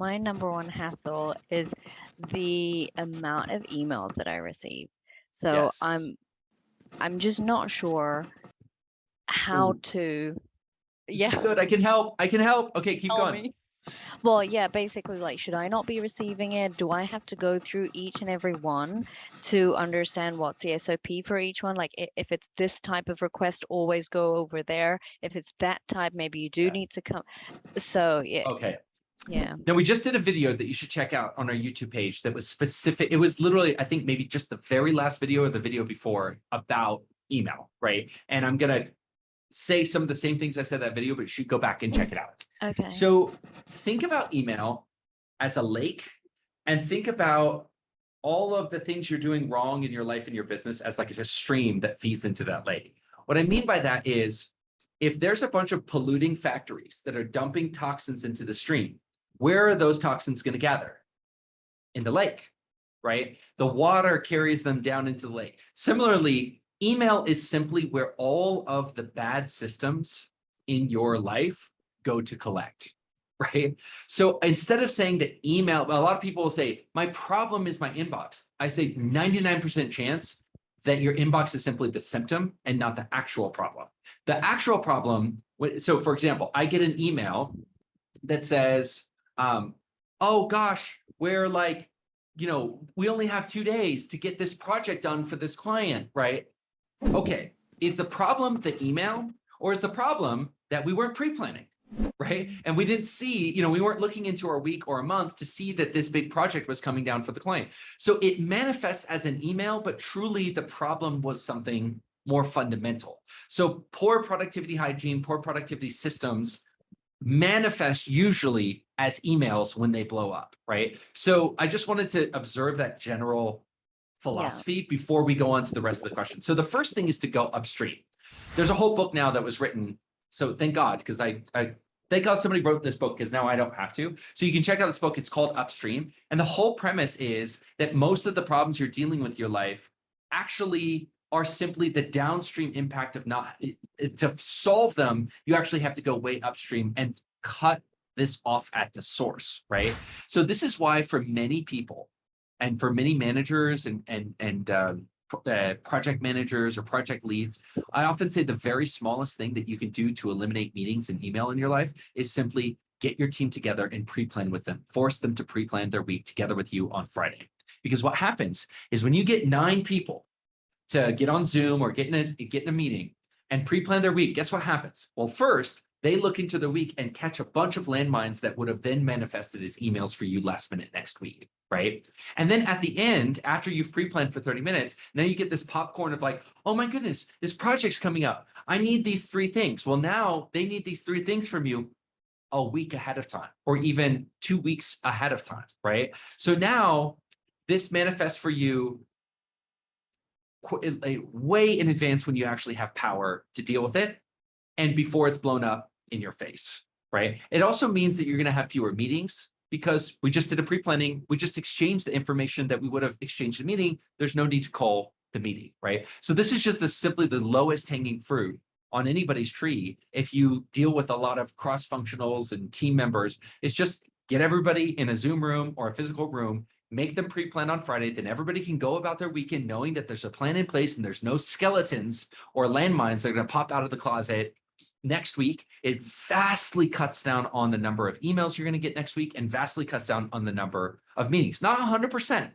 my number one hassle is the amount of emails that I receive. So Yes. I'm just not sure how Ooh, to, this is yeah, good. I can help. I can help. Okay, keep tell going. me. Well, yeah, basically, like, should I not be receiving it? Do I have to go through each and every one to understand what's the SOP for each one? Like, if it's this type of request, always go over there. If it's that type, maybe you do need Yes. to come. So, yeah, Okay. yeah. Now, we just did a video that you should check out on our YouTube page that was specific. It was literally, I think, maybe just the very last video or the video before about email, right? And I'm going to say some of the same things I said in that video, but you should go back and check it out. Okay. So think about email as a lake, and think about all of the things you're doing wrong in your life and your business as like a stream that feeds into that lake. What I mean by that is, if there's a bunch of polluting factories that are dumping toxins into the stream, where are those toxins going to gather? In the lake, right? The water carries them down into the lake. Similarly, email is simply where all of the bad systems in your life go to collect, right? So instead of saying that email, a lot of people will say, my problem is my inbox. I say 99% chance that your inbox is simply the symptom and not the actual problem. The actual problem, so for example, I get an email that says, oh gosh, we're like, we only have 2 days to get this project done for this client, right? Okay, is the problem the email, or is the problem that we weren't pre-planning, right? And we didn't see, we weren't looking into our week or a month to see that this big project was coming down for the client. So it manifests as an email, but truly the problem was something more fundamental. So poor productivity hygiene, poor productivity systems manifest usually as emails when they blow up, right? So I just wanted to observe that general Yeah. philosophy before we go on to the rest of the question. So the first thing is to go upstream. There's a whole book now that was written. So thank God, because I thank God somebody wrote this book, because now I don't have to. So you can check out this book. It's called Upstream. And the whole premise is that most of the problems you're dealing with in your life actually are simply the downstream impact of not, to solve them, you actually have to go way upstream and cut this off at the source, right? So this is why for many people, and for many managers and project managers or project leads, I often say the very smallest thing that you can do to eliminate meetings and email in your life is simply get your team together and pre-plan with them. Force them to pre-plan their week together with you on Friday. Because what happens is when you get 9 people to get on Zoom or get in a meeting and pre-plan their week, guess what happens? Well, first, they look into the week and catch a bunch of landmines that would have then manifested as emails for you last minute next week, right? And then at the end, after you've pre-planned for 30 minutes, now you get this popcorn of like, oh my goodness, this project's coming up. I need these 3 things. Well, now they need these 3 things from you a week ahead of time, or even 2 weeks ahead of time, right? So now this manifests for you way in advance when you actually have power to deal with it, and before it's blown up in your face, right? It also means that you're going to have fewer meetings, because we just did a pre-planning. We just exchanged the information that we would have exchanged in the meeting. There's no need to call the meeting, right? So this is just simply the lowest hanging fruit on anybody's tree. If you deal with a lot of cross-functionals and team members, it's just get everybody in a Zoom room or a physical room, make them pre-plan on Friday, then everybody can go about their weekend knowing that there's a plan in place and there's no skeletons or landmines that are going to pop out of the closet next week. It vastly cuts down on the number of emails you're going to get next week, and vastly cuts down on the number of meetings. Not 100%,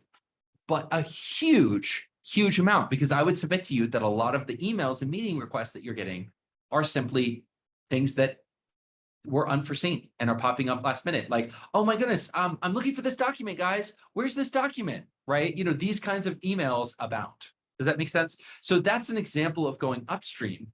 but a huge, huge amount, because I would submit to you that a lot of the emails and meeting requests that you're getting are simply things that were unforeseen and are popping up last minute. Like, oh my goodness, I'm looking for this document, guys. Where's this document? Right? These kinds of emails abound. Does that make sense? So that's an example of going upstream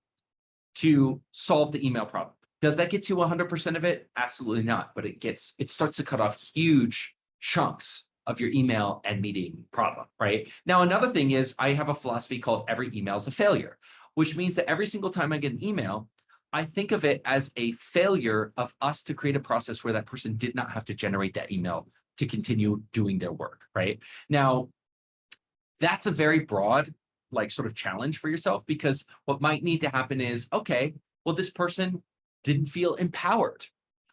to solve the email problem. Does that get to 100% of it? Absolutely not. But it starts to cut off huge chunks of your email and meeting problem, right? Now, another thing is I have a philosophy called every email is a failure, which means that every single time I get an email, I think of it as a failure of us to create a process where that person did not have to generate that email to continue doing their work, right? Now, that's a very broad, sort of challenge for yourself, because what might need to happen is, okay, well, this person didn't feel empowered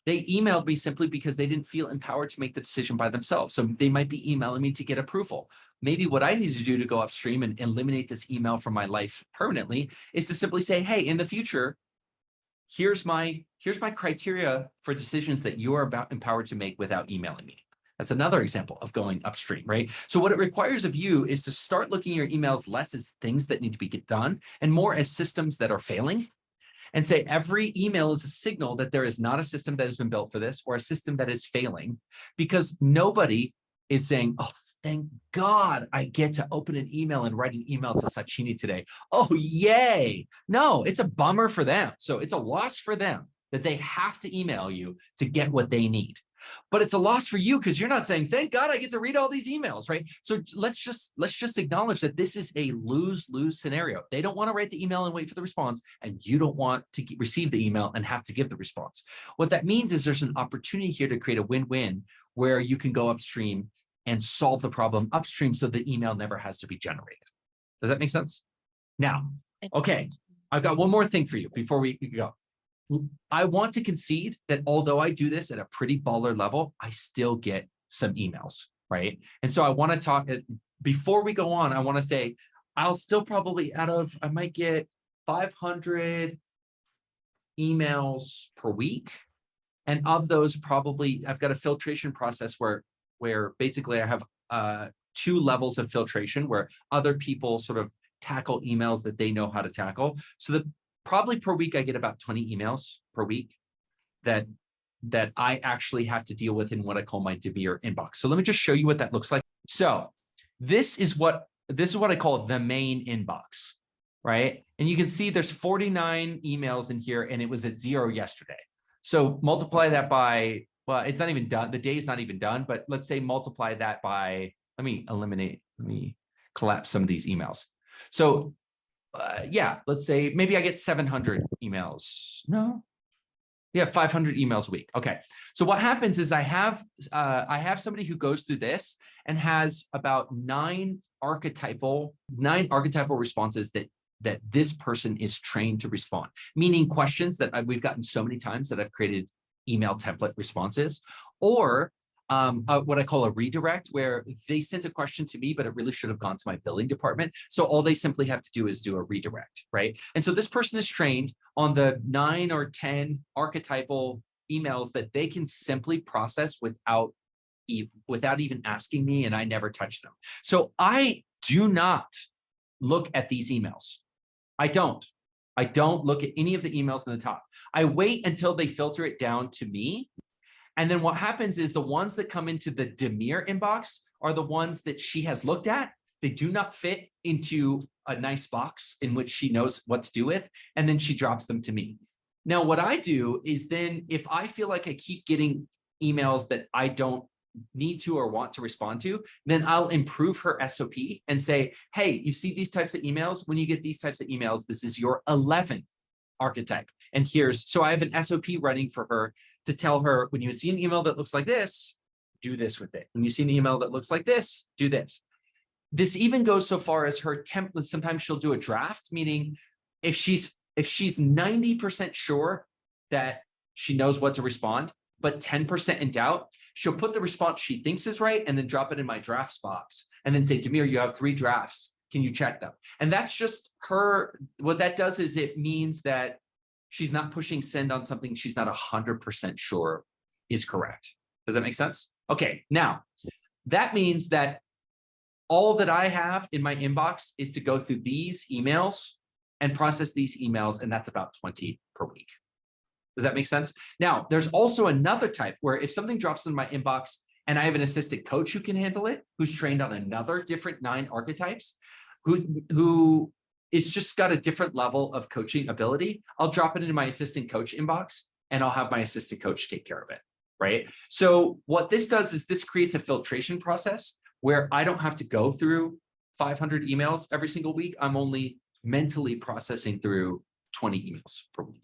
They emailed me simply because they didn't feel empowered to make the decision by themselves. So they might be emailing me to get approval. Maybe what I need to do to go upstream and eliminate this email from my life permanently is to simply say, hey, in the future, here's my criteria for decisions that you are about empowered to make without emailing me. That's another example of going upstream, right? So what it requires of you is to start looking at your emails less as things that need to be done and more as systems that are failing, and say every email is a signal that there is not a system that has been built for this or a system that is failing, because nobody is saying, oh, thank God I get to open an email and write an email to Sachini today. Oh, yay. No, it's a bummer for them. So it's a loss for them that they have to email you to get what they need. But it's a loss for you because you're not saying, thank God I get to read all these emails, right? So let's just acknowledge that this is a lose-lose scenario. They don't want to write the email and wait for the response, and you don't want to receive the email and have to give the response. What that means is there's an opportunity here to create a win-win where you can go upstream and solve the problem upstream so the email never has to be generated. Does that make sense? Now, okay, I've got one more thing for you before we go. I want to concede that although I do this at a pretty baller level, I still get some emails, right? And so I want to talk, before we go on, I want to say, I'll still probably I might get 500 emails per week. And of those, probably I've got a filtration process where basically I have 2 levels of filtration where other people sort of tackle emails that they know how to tackle. So probably per week, I get about 20 emails per week that I actually have to deal with in what I call my Demir inbox. So let me just show you what that looks like. So this is what I call the main inbox, right? And you can see there's 49 emails in here, and it was at 0 yesterday. So multiply that by, well, it's not even done. The day is not even done, but let's say multiply that by, let me collapse some of these emails. So yeah, let's say maybe I get 700 emails. No, yeah, 500 emails a week. Okay, so what happens is I have somebody who goes through this and has about 9 archetypal responses that this person is trained to respond, meaning questions that we've gotten so many times that I've created email template responses, or what I call a redirect, where they sent a question to me, but it really should have gone to my billing department. So all they simply have to do is do a redirect, right? And so this person is trained on the 9 or 10 archetypal emails that they can simply process without even asking me, and I never touch them. So I do not look at these emails. I don't look at any of the emails in the top. I wait until they filter it down to me. And then what happens is the ones that come into the Demir inbox are the ones that she has looked at. They do not fit into a nice box in which she knows what to do with, and then she drops them to me. Now, what I do is then if I feel like I keep getting emails that I don't need to or want to respond to, then I'll improve her SOP and say, hey, you see these types of emails? When you get these types of emails, this is your 11th archetype. And so I have an SOP running for her to tell her, when you see an email that looks like this, do this with it. When you see an email that looks like this, do this. This even goes so far as her template. Sometimes she'll do a draft, meaning if she's 90% sure that she knows what to respond, but 10% in doubt, she'll put the response she thinks is right and then drop it in my drafts box and then say, Demir, you have 3 drafts. Can you check them? And that's just her. What that does is it means that she's not pushing send on something she's not 100% sure is correct. Does that make sense? Okay, now that means that all that I have in my inbox is to go through these emails and process these emails, and that's about 20 per week. Does that make sense? Now, there's also another type where if something drops in my inbox and I have an assistant coach who can handle it, who's trained on another different 9 archetypes, who is just got a different level of coaching ability, I'll drop it into my assistant coach inbox and I'll have my assistant coach take care of it, right? So what this does is this creates a filtration process where I don't have to go through 500 emails every single week. I'm only mentally processing through 20 emails per week.